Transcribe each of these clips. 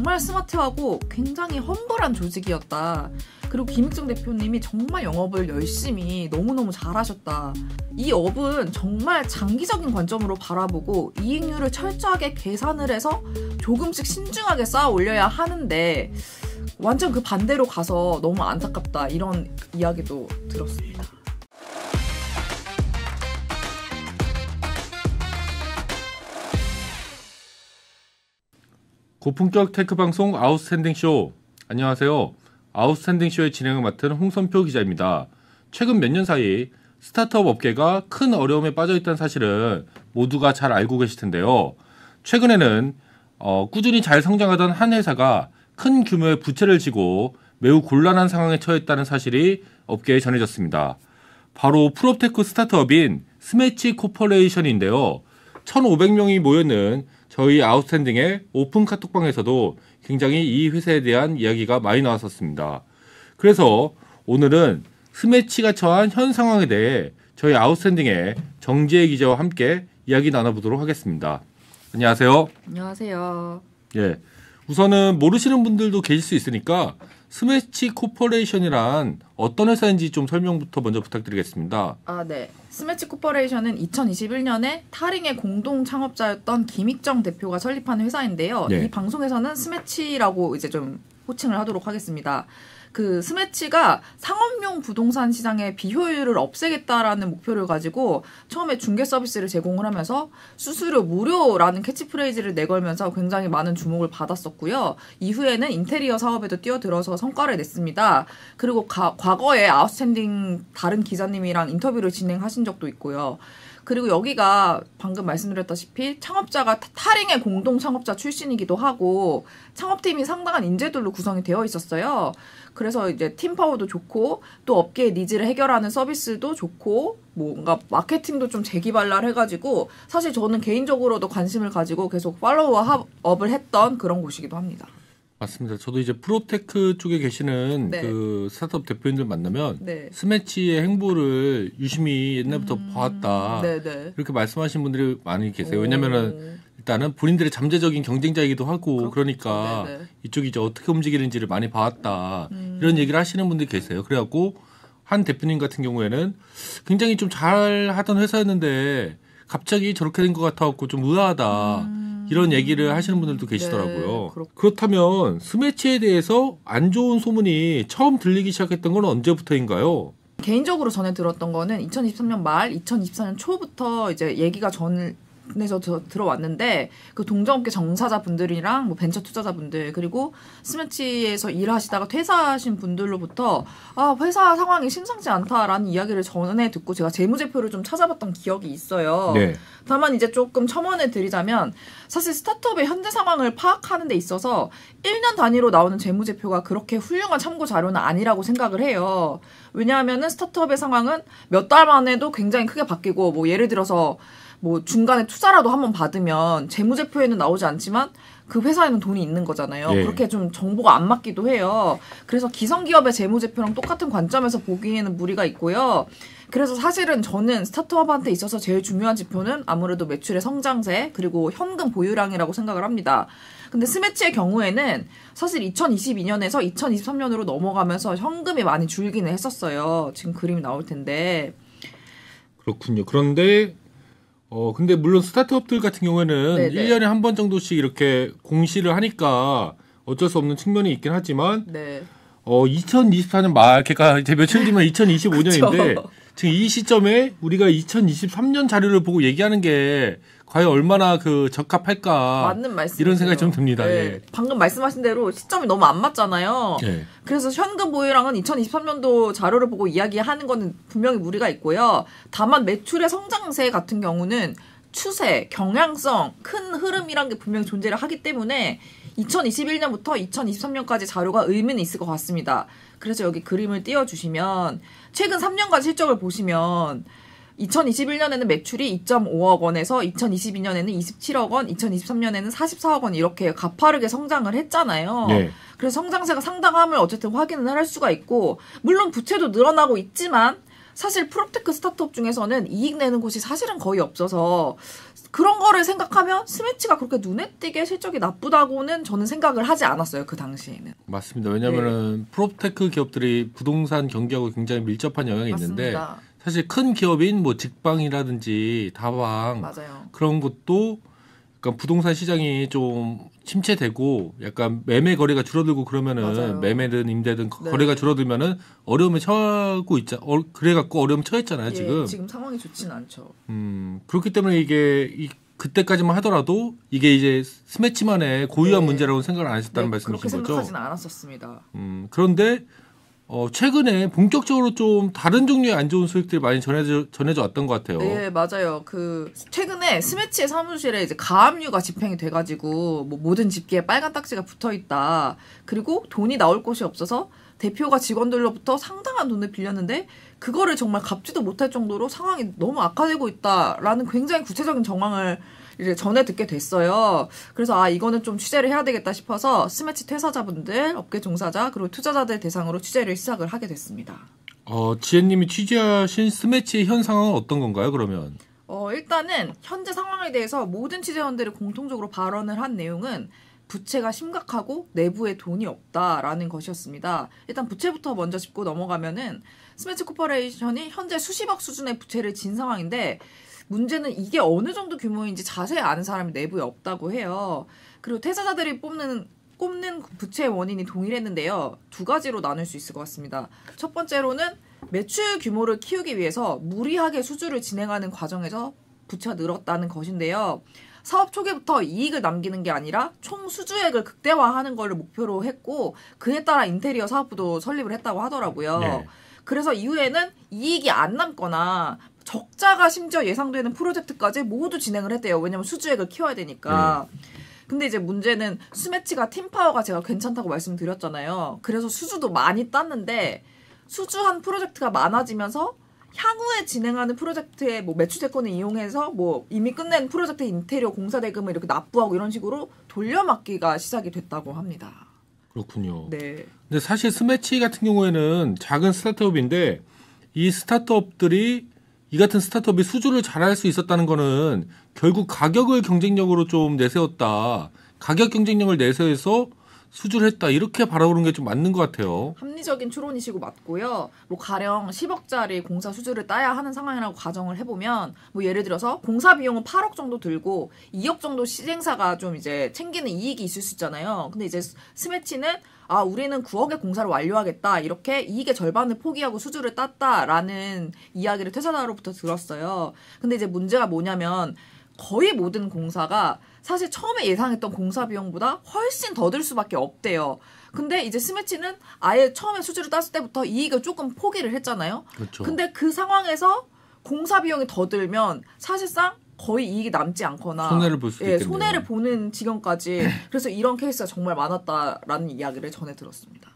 정말 스마트하고 굉장히 험블한 조직이었다. 그리고 김익정 대표님이 정말 영업을 열심히 너무너무 잘하셨다. 이 업은 정말 장기적인 관점으로 바라보고 이익률을 철저하게 계산을 해서 조금씩 신중하게 쌓아 올려야 하는데 완전 그 반대로 가서 너무 안타깝다. 이런 이야기도 들었습니다. 고품격 테크 방송 아웃스탠딩 쇼. 안녕하세요. 아웃스탠딩 쇼의 진행을 맡은 홍선표 기자입니다. 최근 몇 년 사이 스타트업 업계가 큰 어려움에 빠져 있다는 사실은 모두가 잘 알고 계실 텐데요. 최근에는 꾸준히 잘 성장하던 한 회사가 큰 규모의 부채를 지고 매우 곤란한 상황에 처했다는 사실이 업계에 전해졌습니다. 바로 프롭테크 스타트업인 스매치 코퍼레이션인데요. 1,500명이 모였는 저희 아웃스탠딩의 오픈 카톡방에서도 굉장히 이 회사에 대한 이야기가 많이 나왔었습니다. 그래서 오늘은 스매치가 처한 현 상황에 대해 저희 아웃스탠딩의 정지혜 기자와 함께 이야기 나눠보도록 하겠습니다. 안녕하세요. 안녕하세요. 예, 우선은 모르시는 분들도 계실 수 있으니까 스매치 코퍼레이션이란 어떤 회사인지 좀 설명부터 먼저 부탁드리겠습니다. 네. 스매치 코퍼레이션은 2021년에 타링의 공동 창업자였던 김익정 대표가 설립한 회사인데요. 네. 이 방송에서는 스매치라고 이제 좀 호칭을 하도록 하겠습니다. 그 스매치가 상업용 부동산 시장의 비효율을 없애겠다라는 목표를 가지고 처음에 중개 서비스를 제공을 하면서 수수료 무료라는 캐치프레이즈를 내걸면서 굉장히 많은 주목을 받았었고요. 이후에는 인테리어 사업에도 뛰어들어서 성과를 냈습니다. 그리고 과거에 아웃스탠딩 다른 기자님이랑 인터뷰를 진행하신 적도 있고요. 그리고 여기가 방금 말씀드렸다시피 창업자가 타링의 공동 창업자 출신이기도 하고 창업팀이 상당한 인재들로 구성이 되어 있었어요. 그래서 이제 팀 파워도 좋고 또 업계의 니즈를 해결하는 서비스도 좋고 뭔가 마케팅도 좀 재기발랄해가지고 사실 저는 개인적으로도 관심을 가지고 계속 팔로우업을 했던 그런 곳이기도 합니다. 맞습니다. 저도 이제 프로테크 쪽에 계시는 네. 그 스타트업 대표님들 만나면 네. 스매치의 행보를 유심히 옛날부터 봐왔다. 네네. 이렇게 말씀하시는 분들이 많이 계세요. 왜냐면은 일단은 본인들의 잠재적인 경쟁자이기도 하고 그러니까 네네. 이쪽이 이제 어떻게 움직이는지를 많이 봐왔다. 이런 얘기를 하시는 분들이 계세요. 그래갖고 한 대표님 같은 경우에는 굉장히 좀 잘하던 회사였는데 갑자기 저렇게 된 것 같아갖고 좀 의아하다. 이런 얘기를 하시는 분들도 계시더라고요. 네, 그렇다면 스매치에 대해서 안 좋은 소문이 처음 들리기 시작했던 건 언제부터인가요? 개인적으로 전에 들었던 거는 2023년 말, 2024년 초부터 이제 얘기가 전에서 들어왔는데 그 동종업계 정사자분들이랑 뭐 벤처 투자자분들 그리고 스매치에서 일하시다가 퇴사하신 분들로부터 회사 상황이 심상치 않다라는 이야기를 전에 듣고 제가 재무제표를 좀 찾아봤던 기억이 있어요. 네. 다만 이제 조금 첨언을 드리자면 사실 스타트업의 현재 상황을 파악하는 데 있어서 1년 단위로 나오는 재무제표가 그렇게 훌륭한 참고 자료는 아니라고 생각을 해요. 왜냐하면은 스타트업의 상황은 몇 달 만에도 굉장히 크게 바뀌고 뭐 예를 들어서 뭐 중간에 투자라도 한번 받으면 재무제표에는 나오지 않지만 그 회사에는 돈이 있는 거잖아요. 예. 그렇게 좀 정보가 안 맞기도 해요. 그래서 기성기업의 재무제표랑 똑같은 관점에서 보기에는 무리가 있고요. 그래서 사실은 저는 스타트업한테 있어서 제일 중요한 지표는 아무래도 매출의 성장세 그리고 현금 보유량이라고 생각을 합니다. 근데 스매치의 경우에는 사실 2022년에서 2023년으로 넘어가면서 현금이 많이 줄기는 했었어요. 지금 그림이 나올 텐데. 그렇군요. 그런데 근데 물론 스타트업들 같은 경우에는 네네. 1년에 한 번 정도씩 이렇게 공시를 하니까 어쩔 수 없는 측면이 있긴 하지만 네. 2024년 말, 그러니까 이제 며칠 뒤면 2025년인데 지금 이 시점에 우리가 2023년 자료를 보고 얘기하는 게 과연 얼마나 그 적합할까 맞는 말씀 이런 생각이 좀 듭니다. 네. 예. 방금 말씀하신 대로 시점이 너무 안 맞잖아요. 예. 그래서 현금 보유량은 2023년도 자료를 보고 이야기하는 거는 분명히 무리가 있고요. 다만 매출의 성장세 같은 경우는 추세, 경향성, 큰 흐름이란 게 분명히 존재를 하기 때문에 2021년부터 2023년까지 자료가 의미는 있을 것 같습니다. 그래서 여기 그림을 띄워주시면 최근 3년간 실적을 보시면 2021년에는 매출이 2.5억 원에서 2022년에는 27억 원, 2023년에는 44억 원 이렇게 가파르게 성장을 했잖아요. 네. 그래서 성장세가 상당함을 어쨌든 확인을 할 수가 있고 물론 부채도 늘어나고 있지만 사실 프롭테크 스타트업 중에서는 이익 내는 곳이 사실은 거의 없어서 그런 거를 생각하면 스매치가 그렇게 눈에 띄게 실적이 나쁘다고는 저는 생각을 하지 않았어요. 그 당시에는. 맞습니다. 왜냐하면 프롭테크 기업들이 부동산 경기하고 굉장히 밀접한 영향이 맞습니다. 있는데 사실 큰 기업인 뭐 직방이라든지 다방 맞아요. 그런 것도 약간 부동산 시장이 좀 침체되고 약간 매매 거래가 줄어들고 그러면은 맞아요. 매매든 임대든 네. 거래가 줄어들면은 어려움에 처하고 있자. 그래갖고 어려움 처했잖아요 예, 지금. 지금 상황이 좋지는 않죠. 그렇기 때문에 이게 그때까지만 하더라도 이게 이제 스매치만의 고유한 네. 문제라고 생각을 안 했었다는 말씀이신 그렇게 거죠. 생각하지는 않았었습니다. 그런데 최근에 본격적으로 좀 다른 종류의 안 좋은 소식들이 많이 전해져 왔던 것 같아요. 네, 맞아요. 최근에 스매치의 사무실에 이제 가압류가 집행이 돼가지고, 뭐 모든 집기에 빨간 딱지가 붙어 있다. 그리고 돈이 나올 곳이 없어서 대표가 직원들로부터 상당한 돈을 빌렸는데, 그거를 정말 갚지도 못할 정도로 상황이 너무 악화되고 있다라는 굉장히 구체적인 정황을 이제 전해 듣게 됐어요. 그래서 이거는 좀 취재를 해야 되겠다 싶어서 스매치 퇴사자분들, 업계 종사자, 그리고 투자자들 대상으로 취재를 시작을 하게 됐습니다. 지혜님이 취재하신 스매치의 현 상황은 어떤 건가요, 그러면? 일단은 현재 상황에 대해서 모든 취재원들이 공통적으로 발언을 한 내용은 부채가 심각하고 내부에 돈이 없다라는 것이었습니다. 일단 부채부터 먼저 짚고 넘어가면은 스매치 코퍼레이션이 현재 수십억 수준의 부채를 진 상황인데 문제는 이게 어느 정도 규모인지 자세히 아는 사람이 내부에 없다고 해요. 그리고 퇴사자들이 꼽는 부채의 원인이 동일했는데요. 두 가지로 나눌 수 있을 것 같습니다. 첫 번째로는 매출 규모를 키우기 위해서 무리하게 수주를 진행하는 과정에서 부채가 늘었다는 것인데요. 사업 초기부터 이익을 남기는 게 아니라 총 수주액을 극대화하는 걸 목표로 했고 그에 따라 인테리어 사업부도 설립을 했다고 하더라고요. 네. 그래서 이후에는 이익이 안 남거나 적자가 심지어 예상되는 프로젝트까지 모두 진행을 했대요. 왜냐면 수주액을 키워야 되니까. 근데 이제 문제는 스매치가 팀파워가 제가 괜찮다고 말씀드렸잖아요. 그래서 수주도 많이 땄는데 수주한 프로젝트가 많아지면서 향후에 진행하는 프로젝트의 뭐 매출 대권을 이용해서 뭐 이미 끝낸 프로젝트 인테리어 공사 대금을 이렇게 납부하고 이런 식으로 돌려막기가 시작이 됐다고 합니다. 그렇군요. 네. 근데 사실 스매치 같은 경우에는 작은 스타트업인데 이 스타트업들이 이 같은 스타트업이 수주를 잘할 수 있었다는 거는 결국 가격을 경쟁력으로 좀 내세웠다. 가격 경쟁력을 내세워서 수주를 했다. 이렇게 바라보는 게 좀 맞는 것 같아요. 합리적인 추론이시고 맞고요. 뭐 가령 10억짜리 공사 수주를 따야 하는 상황이라고 가정을 해보면 뭐 예를 들어서 공사 비용은 8억 정도 들고 2억 정도 시행사가 좀 이제 챙기는 이익이 있을 수 있잖아요. 근데 이제 스매치는 우리는 9억의 공사를 완료하겠다. 이렇게 이익의 절반을 포기하고 수주를 땄다라는 이야기를 퇴사자로부터 들었어요. 근데 이제 문제가 뭐냐면 거의 모든 공사가 사실 처음에 예상했던 공사 비용보다 훨씬 더 들 수밖에 없대요. 근데 이제 스매치는 아예 처음에 수주를 땄을 때부터 이익을 조금 포기를 했잖아요. 그렇죠. 근데 그 상황에서 공사 비용이 더 들면 사실상 거의 이익이 남지 않거나 손해를 볼 수도 있겠네요. 손해를 보는 지경까지 그래서 이런 케이스가 정말 많았다라는 이야기를 전해 들었습니다.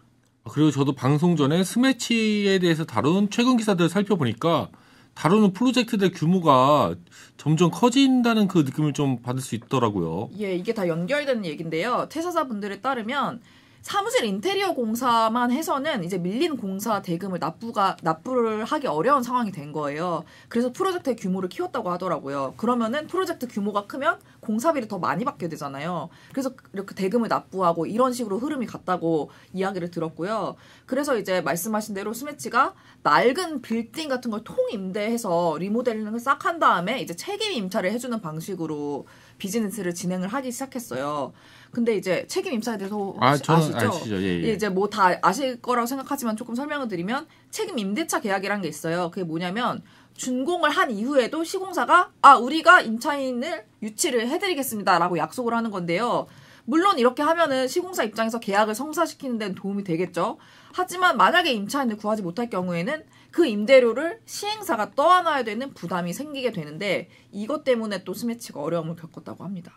그리고 저도 방송 전에 스매치에 대해서 다룬 최근 기사들을 살펴보니까 다루는 프로젝트들 규모가 점점 커진다는 그 느낌을 좀 받을 수 있더라고요. 예, 이게 다 연결되는 얘기인데요. 퇴사자분들에 따르면 사무실 인테리어 공사만 해서는 이제 밀린 공사 대금을 납부를 하기 어려운 상황이 된 거예요. 그래서 프로젝트의 규모를 키웠다고 하더라고요. 그러면은 프로젝트 규모가 크면 공사비를 더 많이 받게 되잖아요. 그래서 이렇게 대금을 납부하고 이런 식으로 흐름이 갔다고 이야기를 들었고요. 그래서 이제 말씀하신 대로 스매치가 낡은 빌딩 같은 걸 통임대해서 리모델링을 싹 한 다음에 이제 책임 임차를 해주는 방식으로 비즈니스를 진행을 하기 시작했어요. 근데 이제 책임 임차에 대해서 저는 아시죠? 아시죠? 예. 이제 뭐 다 아실 거라고 생각하지만 조금 설명을 드리면 책임 임대차 계약이라는 게 있어요. 그게 뭐냐면 준공을 한 이후에도 시공사가 우리가 임차인을 유치를 해드리겠습니다라고 약속을 하는 건데요. 물론 이렇게 하면은 시공사 입장에서 계약을 성사시키는 데는 도움이 되겠죠. 하지만 만약에 임차인을 구하지 못할 경우에는 그 임대료를 시행사가 떠안아야 되는 부담이 생기게 되는데 이것 때문에 또 스매치가 어려움을 겪었다고 합니다.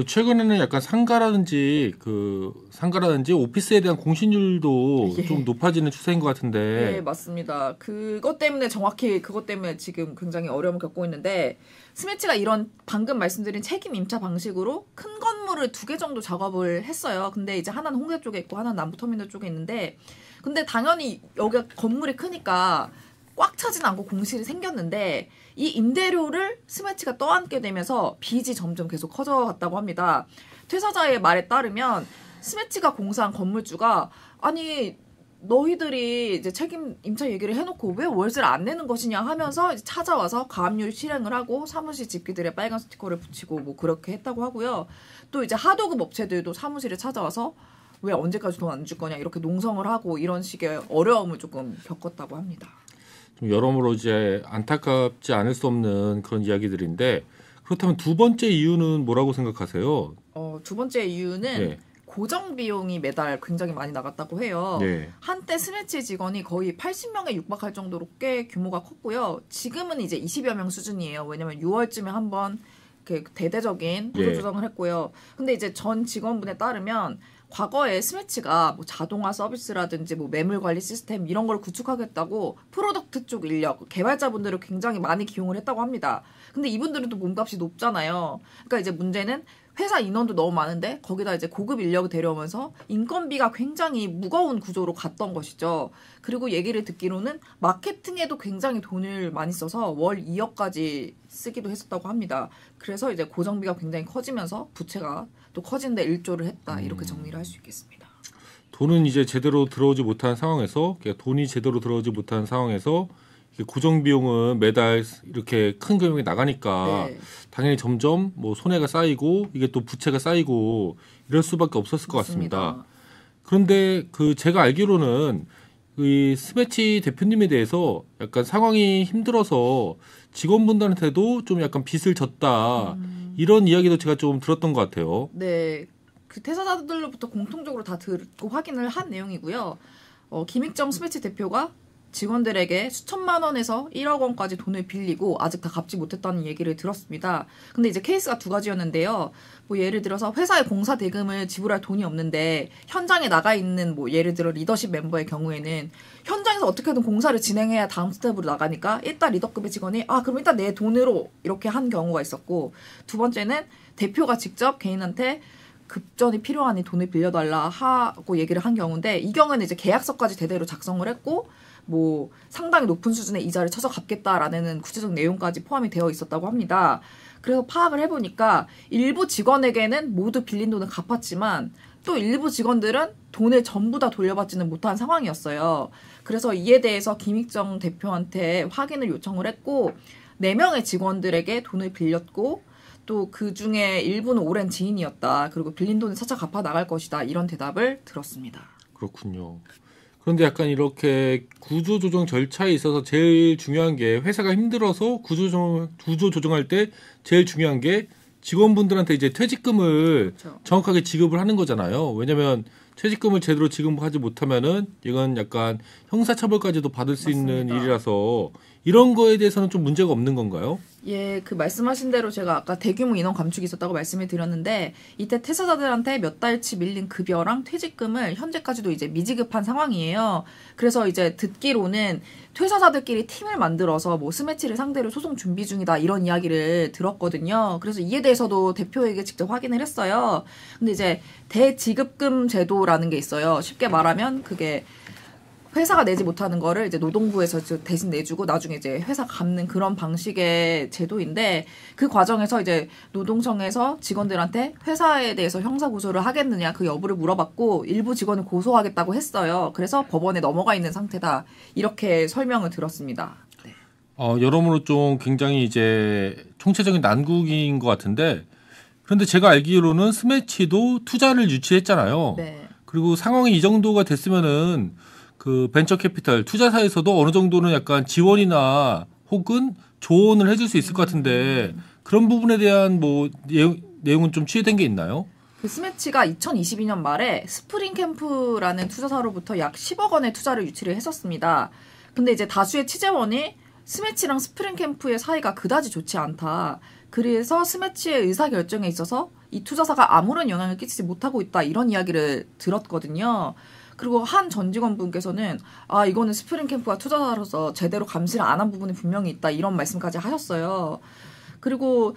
최근에는 약간 상가라든지 오피스에 대한 공시률도 좀 높아지는 추세인 것 같은데. 네, 맞습니다. 그것 때문에 지금 굉장히 어려움을 겪고 있는데 스매치가 이런 방금 말씀드린 책임 임차 방식으로 큰 건물을 2개 정도 작업을 했어요. 근데 이제 하나는 홍대 쪽에 있고 하나는 남부터미널 쪽에 있는데 근데 당연히 여기가 건물이 크니까 꽉 차진 않고 공실이 생겼는데 이 임대료를 스매치가 떠안게 되면서 빚이 점점 계속 커져갔다고 합니다. 퇴사자의 말에 따르면 스매치가 공사한 건물주가 아니 너희들이 이제 책임 임차 얘기를 해놓고 왜 월세를 안 내는 것이냐 하면서 이제 찾아와서 가압류 실행을 하고 사무실 집기들에 빨간 스티커를 붙이고 뭐 그렇게 했다고 하고요. 또 이제 하도급 업체들도 사무실에 찾아와서 왜 언제까지 돈 안 줄 거냐 이렇게 농성을 하고 이런 식의 어려움을 조금 겪었다고 합니다. 좀 여러모로 이제 안타깝지 않을 수 없는 그런 이야기들인데 그렇다면 두 번째 이유는 뭐라고 생각하세요? 두 번째 이유는 네. 고정 비용이 매달 굉장히 많이 나갔다고 해요. 네. 한때 스매치 직원이 거의 80명에 육박할 정도로 꽤 규모가 컸고요. 지금은 이제 20여 명 수준이에요. 왜냐면 6월쯤에 한번 대대적인 구조 조정을 했고요. 근데 이제 전 직원분에 따르면 과거에 스매치가 뭐 자동화 서비스라든지 뭐 매물 관리 시스템 이런 걸 구축하겠다고 프로덕트 쪽 인력, 개발자분들을 굉장히 많이 기용을 했다고 합니다. 근데 이분들은 또 몸값이 높잖아요. 그러니까 이제 문제는 회사 인원도 너무 많은데 거기다 이제 고급 인력을 데려오면서 인건비가 굉장히 무거운 구조로 갔던 것이죠. 그리고 얘기를 듣기로는 마케팅에도 굉장히 돈을 많이 써서 월 2억까지 쓰기도 했었다고 합니다. 그래서 이제 고정비가 굉장히 커지면서 부채가 또 커지는데 일조를 했다. 이렇게 정리를 할 수 있겠습니다. 돈은 이제 제대로 들어오지 못한 상황에서 돈이 제대로 들어오지 못한 상황에서 고정 비용은 매달 이렇게 큰 금액이 나가니까 네. 당연히 점점 뭐 손해가 쌓이고 이게 또 부채가 쌓이고 이럴 수밖에 없었을 것 같습니다. 그런데 그 제가 알기로는 이 스매치 대표님에 대해서 약간 상황이 힘들어서 직원분들한테도 좀 약간 빚을 졌다 이런 이야기도 제가 좀 들었던 것 같아요. 네, 그 퇴사자들로부터 공통적으로 다 듣고 확인을 한 내용이고요. 김익정 스매치 대표가 직원들에게 수천만 원에서 1억 원까지 돈을 빌리고 아직 다 갚지 못했다는 얘기를 들었습니다. 근데 이제 케이스가 두 가지였는데요. 뭐 예를 들어서 회사에 공사 대금을 지불할 돈이 없는데 현장에 나가 있는 뭐 예를 들어 리더십 멤버의 경우에는 현장에서 어떻게든 공사를 진행해야 다음 스텝으로 나가니까 일단 리더급의 직원이 그럼 일단 내 돈으로 이렇게 한 경우가 있었고, 두 번째는 대표가 직접 개인한테 급전이 필요하니 돈을 빌려달라 하고 얘기를 한 경우인데, 이 경우는 이제 계약서까지 대대로 작성을 했고 뭐 상당히 높은 수준의 이자를 쳐서 갚겠다라는 구체적 내용까지 포함이 되어 있었다고 합니다. 그래서 파악을 해보니까 일부 직원에게는 모두 빌린 돈을 갚았지만 또 일부 직원들은 돈을 전부 다 돌려받지는 못한 상황이었어요. 그래서 이에 대해서 김익정 대표한테 확인을 요청을 했고 4명의 직원들에게 돈을 빌렸고 또 그 중에 일부는 오랜 지인이었다. 그리고 빌린 돈을 차차 갚아 나갈 것이다. 이런 대답을 들었습니다. 그렇군요. 그런데 약간 이렇게 구조조정 절차에 있어서 제일 중요한 게 회사가 힘들어서 구조조정할 때 제일 중요한 게 직원분들한테 이제 퇴직금을 그렇죠. 정확하게 지급을 하는 거잖아요. 왜냐하면 퇴직금을 제대로 지급하지 못하면은 이건 약간 형사처벌까지도 받을 수 맞습니다. 있는 일이라서 이런 거에 대해서는 좀 문제가 없는 건가요? 예, 그 말씀하신 대로 제가 아까 대규모 인원 감축이 있었다고 말씀을 드렸는데 이때 퇴사자들한테 몇 달치 밀린 급여랑 퇴직금을 현재까지도 이제 미지급한 상황이에요. 그래서 이제 듣기로는 퇴사자들끼리 팀을 만들어서 뭐 스매치를 상대로 소송 준비 중이다 이런 이야기를 들었거든요. 그래서 이에 대해서도 대표에게 직접 확인을 했어요. 근데 이제 대지급금 제도라는 게 있어요. 쉽게 말하면 그게 회사가 내지 못하는 거를 이제 노동부에서 대신 내주고 나중에 이제 회사 갚는 그런 방식의 제도인데, 그 과정에서 이제 노동청에서 직원들한테 회사에 대해서 형사 고소를 하겠느냐 그 여부를 물어봤고 일부 직원을 고소하겠다고 했어요. 그래서 법원에 넘어가 있는 상태다 이렇게 설명을 들었습니다. 네. 여러모로 좀 굉장히 이제 총체적인 난국인 것 같은데, 그런데 제가 알기로는 스매치도 투자를 유치했잖아요. 네. 그리고 상황이 이 정도가 됐으면은 그 벤처 캐피탈 투자사에서도 어느 정도는 약간 지원이나 혹은 조언을 해줄 수 있을 것 같은데 그런 부분에 대한 뭐 내용은 좀 취해된 게 있나요? 그 스매치가 2022년 말에 스프링 캠프라는 투자사로부터 약 10억 원의 투자를 유치를 했었습니다. 근데 이제 다수의 취재원이 스매치랑 스프링 캠프의 사이가 그다지 좋지 않다. 그래서 스매치의 의사결정에 있어서 이 투자사가 아무런 영향을 끼치지 못하고 있다. 이런 이야기를 들었거든요. 그리고 한 전 직원분께서는 이거는 스프링 캠프가 투자사로서 제대로 감시를 안 한 부분이 분명히 있다. 이런 말씀까지 하셨어요. 그리고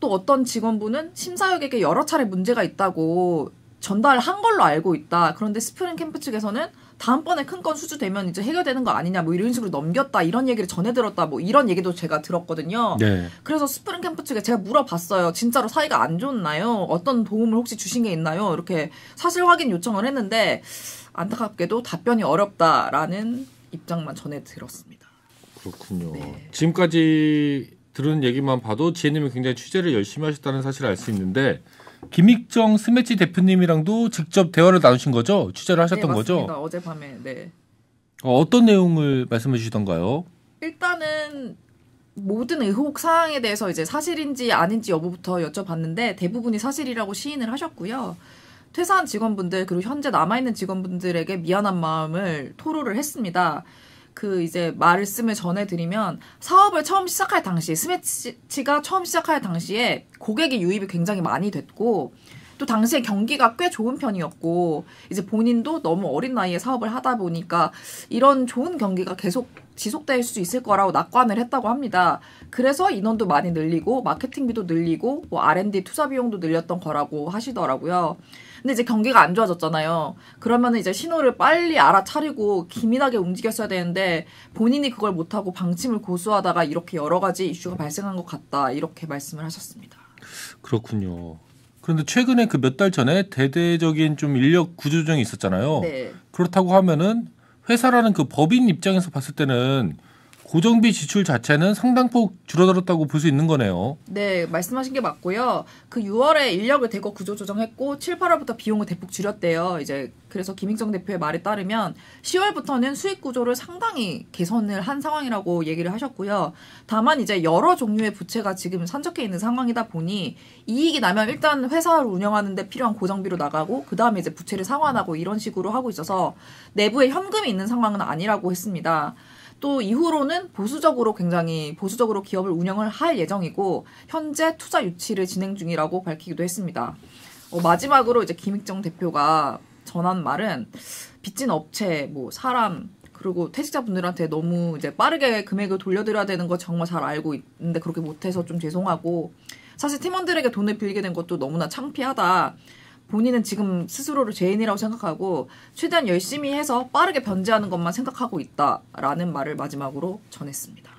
또 어떤 직원분은 심사역에게 여러 차례 문제가 있다고 전달한 걸로 알고 있다. 그런데 스프링 캠프 측에서는 다음번에 큰 건 수주되면 이제 해결되는 거 아니냐 뭐 이런 식으로 넘겼다 이런 얘기를 전해 들었다 뭐 이런 얘기도 제가 들었거든요. 네. 그래서 스프링 캠프 측에 제가 물어봤어요. 진짜로 사이가 안 좋나요? 어떤 도움을 혹시 주신 게 있나요? 이렇게 사실 확인 요청을 했는데 안타깝게도 답변이 어렵다라는 입장만 전해 들었습니다. 그렇군요. 네. 지금까지 들은 얘기만 봐도 지혜님이 굉장히 취재를 열심히 하셨다는 사실을 알 수 있는데 김익정 스매치 대표님이랑도 직접 대화를 나누신 거죠? 취재를 하셨던 네, 거죠? 맞습니다. 어젯밤에. 네. 어떤 내용을 말씀해 주시던가요? 일단은 모든 의혹 사항에 대해서 이제 사실인지 아닌지 여부부터 여쭤봤는데 대부분이 사실이라고 시인을 하셨고요. 퇴사한 직원분들 그리고 현재 남아있는 직원분들에게 미안한 마음을 토로를 했습니다. 그 이제 말씀을 전해드리면 사업을 처음 시작할 당시 스매치가 처음 시작할 당시에 고객의 유입이 굉장히 많이 됐고 또 당시에 경기가 꽤 좋은 편이었고 이제 본인도 너무 어린 나이에 사업을 하다 보니까 이런 좋은 경기가 계속 지속될 수 있을 거라고 낙관을 했다고 합니다. 그래서 인원도 많이 늘리고 마케팅비도 늘리고 뭐 R&D 투자 비용도 늘렸던 거라고 하시더라고요. 근데 이제 경기가 안 좋아졌잖아요. 그러면은 이제 신호를 빨리 알아차리고 기민하게 움직였어야 되는데 본인이 그걸 못하고 방침을 고수하다가 이렇게 여러 가지 이슈가 발생한 것 같다. 이렇게 말씀을 하셨습니다. 그렇군요. 그런데 최근에 그 몇 달 전에 대대적인 좀 인력 구조조정이 있었잖아요. 네. 그렇다고 하면은 회사라는 그 법인 입장에서 봤을 때는 고정비 지출 자체는 상당폭 줄어들었다고 볼 수 있는 거네요. 네, 말씀하신 게 맞고요. 그 6월에 인력을 대거 구조 조정했고 7, 8월부터 비용을 대폭 줄였대요. 이제 그래서 김익정 대표의 말에 따르면 10월부터는 수익 구조를 상당히 개선을 한 상황이라고 얘기를 하셨고요. 다만 이제 여러 종류의 부채가 지금 산적해 있는 상황이다 보니 이익이 나면 일단 회사를 운영하는데 필요한 고정비로 나가고 그 다음에 이제 부채를 상환하고 이런 식으로 하고 있어서 내부에 현금이 있는 상황은 아니라고 했습니다. 또 이후로는 굉장히 보수적으로 기업을 운영을 할 예정이고 현재 투자 유치를 진행 중이라고 밝히기도 했습니다. 마지막으로 이제 김익정 대표가 전한 말은 빚진 업체, 뭐 사람 그리고 퇴직자분들한테 너무 이제 빠르게 금액을 돌려드려야 되는 거 정말 잘 알고 있는데 그렇게 못해서 좀 죄송하고 사실 팀원들에게 돈을 빌게 된 것도 너무나 창피하다. 본인은 지금 스스로를 죄인이라고 생각하고 최대한 열심히 해서 빠르게 변제하는 것만 생각하고 있다라는 말을 마지막으로 전했습니다.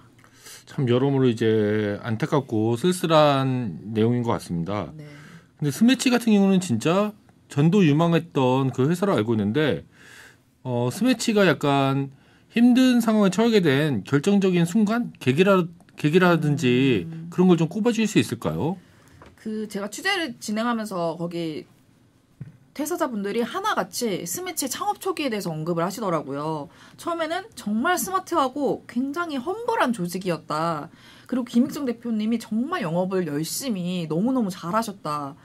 참 여러모로 이제 안타깝고 쓸쓸한 내용인 것 같습니다. 네. 근데 스매치 같은 경우는 진짜 전도 유망했던 그 회사로 알고 있는데 스매치가 약간 힘든 상황에 처하게 된 결정적인 순간 계기라든지 그런 걸 좀 꼽아줄 수 있을까요? 그 제가 취재를 진행하면서 거기 퇴사자분들이 하나같이 스매치 창업 초기에 대해서 언급을 하시더라고요. 처음에는 정말 스마트하고 굉장히 험블한 조직이었다. 그리고 김익정 대표님이 정말 영업을 열심히 너무너무 잘하셨다.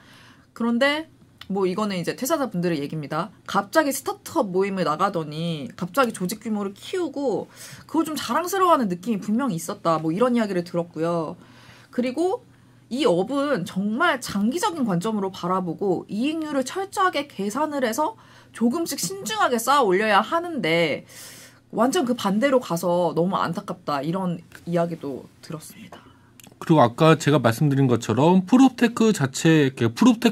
그런데 뭐 이거는 이제 퇴사자분들의 얘기입니다. 갑자기 스타트업 모임을 나가더니 갑자기 조직 규모를 키우고 그거 좀 자랑스러워하는 느낌이 분명히 있었다. 뭐 이런 이야기를 들었고요. 그리고 이 업은 정말 장기적인 관점으로 바라보고 이익률을 철저하게 계산을 해서 조금씩 신중하게 쌓아 올려야 하는데 완전 그 반대로 가서 너무 안타깝다 이런 이야기도 들었습니다. 그리고 아까 제가 말씀드린 것처럼 프롭테크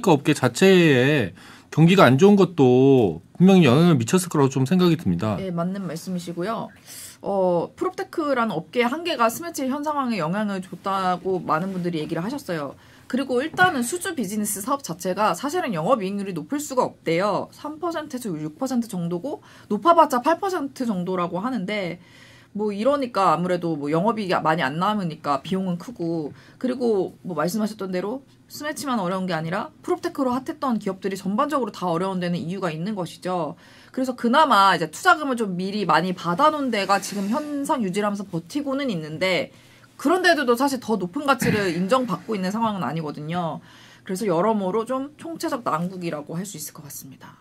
업계 자체에 경기가 안 좋은 것도 분명히 영향을 미쳤을 거라고 좀 생각이 듭니다. 네, 맞는 말씀이시고요. 프롭테크라는 업계의 한계가 스매치 현 상황에 영향을 줬다고 많은 분들이 얘기를 하셨어요. 그리고 일단은 수주 비즈니스 사업 자체가 사실은 영업이익률이 높을 수가 없대요. 3%에서 6% 정도고 높아봤자 8% 정도라고 하는데 뭐 이러니까 아무래도 뭐 영업이익이 많이 안 남으니까 비용은 크고 그리고 뭐 말씀하셨던 대로 스매치만 어려운 게 아니라 프롭테크로 핫했던 기업들이 전반적으로 다 어려운 데는 이유가 있는 것이죠. 그래서 그나마 이제 투자금을 좀 미리 많이 받아놓은 데가 지금 현상 유지를 하면서 버티고는 있는데 그런데도 사실 더 높은 가치를 인정받고 있는 상황은 아니거든요. 그래서 여러모로 좀 총체적 난국이라고 할 수 있을 것 같습니다.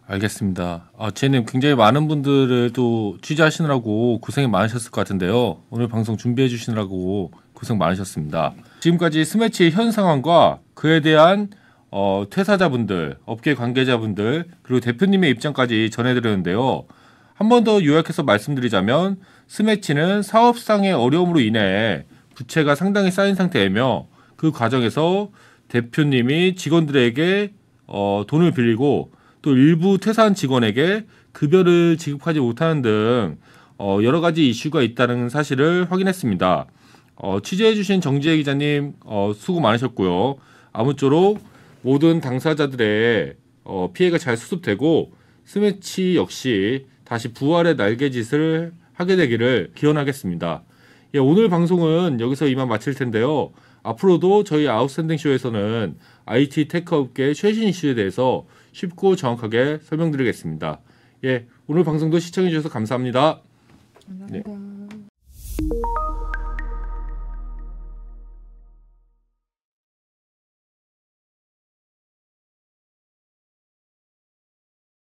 알겠습니다. 쟤는 굉장히 많은 분들을 또 취재하시느라고 고생이 많으셨을 것 같은데요. 오늘 방송 준비해 주시느라고 고생 많으셨습니다. 지금까지 스매치의 현 상황과 그에 대한 퇴사자분들, 업계 관계자분들 그리고 대표님의 입장까지 전해드렸는데요. 한 번 더 요약해서 말씀드리자면 스매치는 사업상의 어려움으로 인해 부채가 상당히 쌓인 상태이며 그 과정에서 대표님이 직원들에게 돈을 빌리고 또 일부 퇴사한 직원에게 급여를 지급하지 못하는 등 여러 가지 이슈가 있다는 사실을 확인했습니다. 취재해주신 정지혜 기자님 수고 많으셨고요. 아무쪼록 모든 당사자들의 피해가 잘 수습되고 스매치 역시 다시 부활의 날개짓을 하게 되기를 기원하겠습니다. 예, 오늘 방송은 여기서 이만 마칠 텐데요. 앞으로도 저희 아웃스탠딩 쇼에서는 IT 테크 업계의 최신 이슈에 대해서 쉽고 정확하게 설명드리겠습니다. 예, 오늘 방송도 시청해주셔서 감사합니다. 감사합니다. 네.